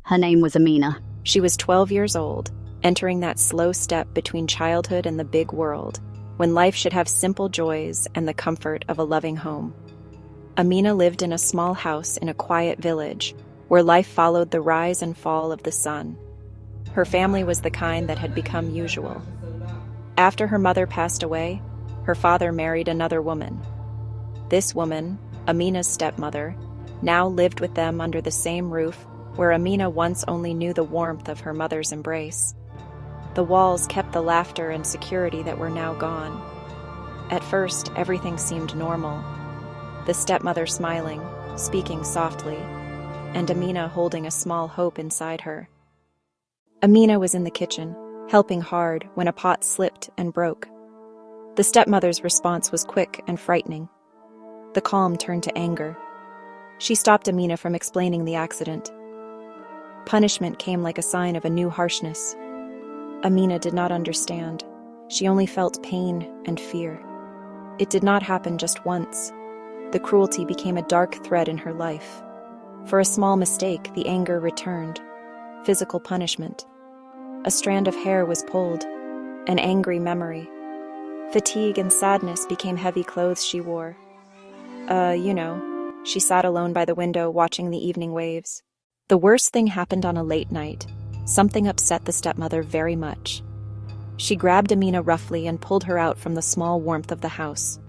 Her name was Amina. She was 12 years old, entering that slow step between childhood and the big world, when life should have simple joys and the comfort of a loving home. Amina lived in a small house in a quiet village, where life followed the rise and fall of the sun. Her family was the kind that had become usual. After her mother passed away, her father married another woman. This woman, Amina's stepmother, now lived with them under the same roof where Amina once only knew the warmth of her mother's embrace. The walls kept the laughter and security that were now gone. At first, everything seemed normal. The stepmother smiling, speaking softly, and Amina holding a small hope inside her. Amina was in the kitchen, helping hard when a pot slipped and broke. The stepmother's response was quick and frightening. The calm turned to anger. She stopped Amina from explaining the accident. Punishment came like a sign of a new harshness. Amina did not understand. She only felt pain and fear. It did not happen just once. The cruelty became a dark thread in her life. For a small mistake, the anger returned. Physical punishment. A strand of hair was pulled. An angry memory. Fatigue and sadness became heavy clothes she wore. She sat alone by the window watching the evening waves. The worst thing happened on a late night. Something upset the stepmother very much. She grabbed Amina roughly and pulled her out from the small warmth of the house.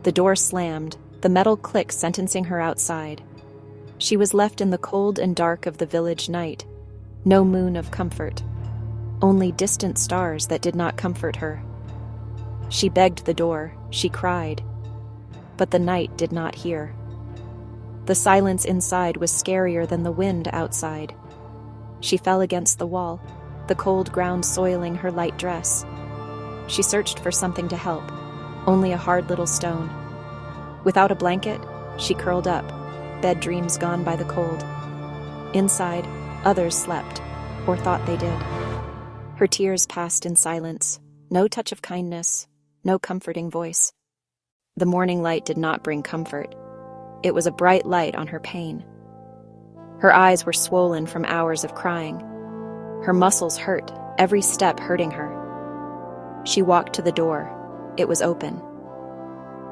The door slammed, the metal click sentencing her outside. She was left in the cold and dark of the village night. No moon of comfort. Only distant stars that did not comfort her. She begged the door, she cried. But the night did not hear. The silence inside was scarier than the wind outside. She fell against the wall, the cold ground soiling her light dress. She searched for something to help, only a hard little stone. Without a blanket, she curled up, bed dreams gone by the cold. Inside, others slept, or thought they did. Her tears passed in silence, no touch of kindness, no comforting voice. The morning light did not bring comfort. It was a bright light on her pain. Her eyes were swollen from hours of crying. Her muscles hurt, every step hurting her. She walked to the door. It was open.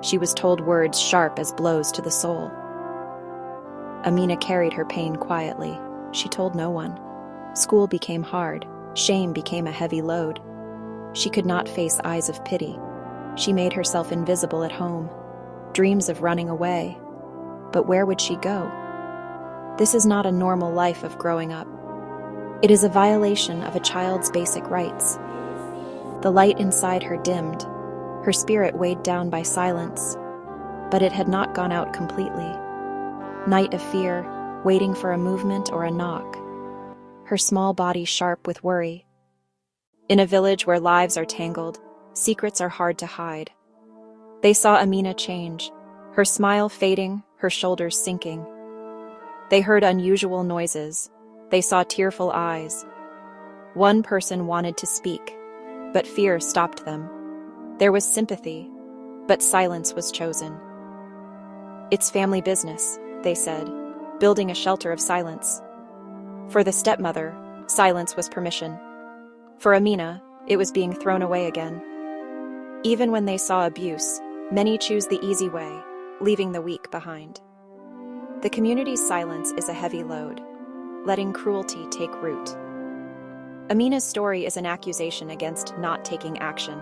She was told words sharp as blows to the soul. Amina carried her pain quietly. She told no one. School became hard. Shame became a heavy load. She could not face eyes of pity. She made herself invisible at home. Dreams of running away. But where would she go? This is not a normal life of growing up. It is a violation of a child's basic rights. The light inside her dimmed, her spirit weighed down by silence, but it had not gone out completely. Night of fear, waiting for a movement or a knock. Her small body sharp with worry. In a village where lives are tangled, secrets are hard to hide. They saw Amina change, her smile fading, her shoulders sinking. They heard unusual noises. They saw tearful eyes. One person wanted to speak, but fear stopped them. There was sympathy, but silence was chosen. "It's family business," they said, building a shelter of silence. For the stepmother, silence was permission. For Amina, it was being thrown away again. Even when they saw abuse, many choose the easy way, leaving the weak behind. The community's silence is a heavy load, letting cruelty take root. Amina's story is an accusation against not taking action.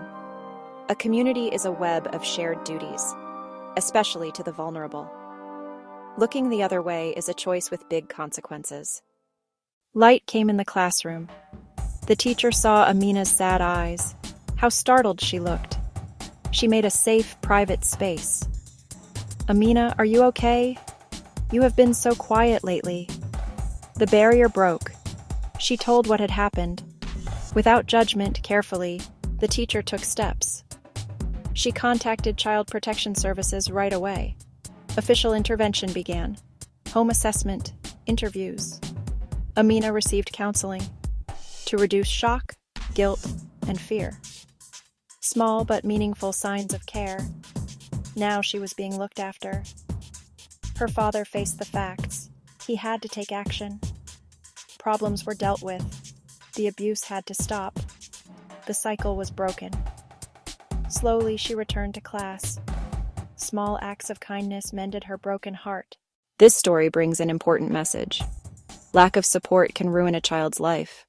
A community is a web of shared duties, especially to the vulnerable. Looking the other way is a choice with big consequences. Light came in the classroom. The teacher saw Amina's sad eyes. How startled she looked. She made a safe, private space. "Amina, are you okay? You have been so quiet lately." The barrier broke. She told what had happened. Without judgment, carefully, the teacher took steps. She contacted Child Protection Services right away. Official intervention began. Home assessment, interviews. Amina received counseling to reduce shock, guilt, and fear. Small but meaningful signs of care. Now she was being looked after. Her father faced the facts. He had to take action. problems were dealt with. The abuse had to stop. The cycle was broken. Slowly, she returned to class. Small acts of kindness mended her broken heart. This story brings an important message. Lack of support can ruin a child's life.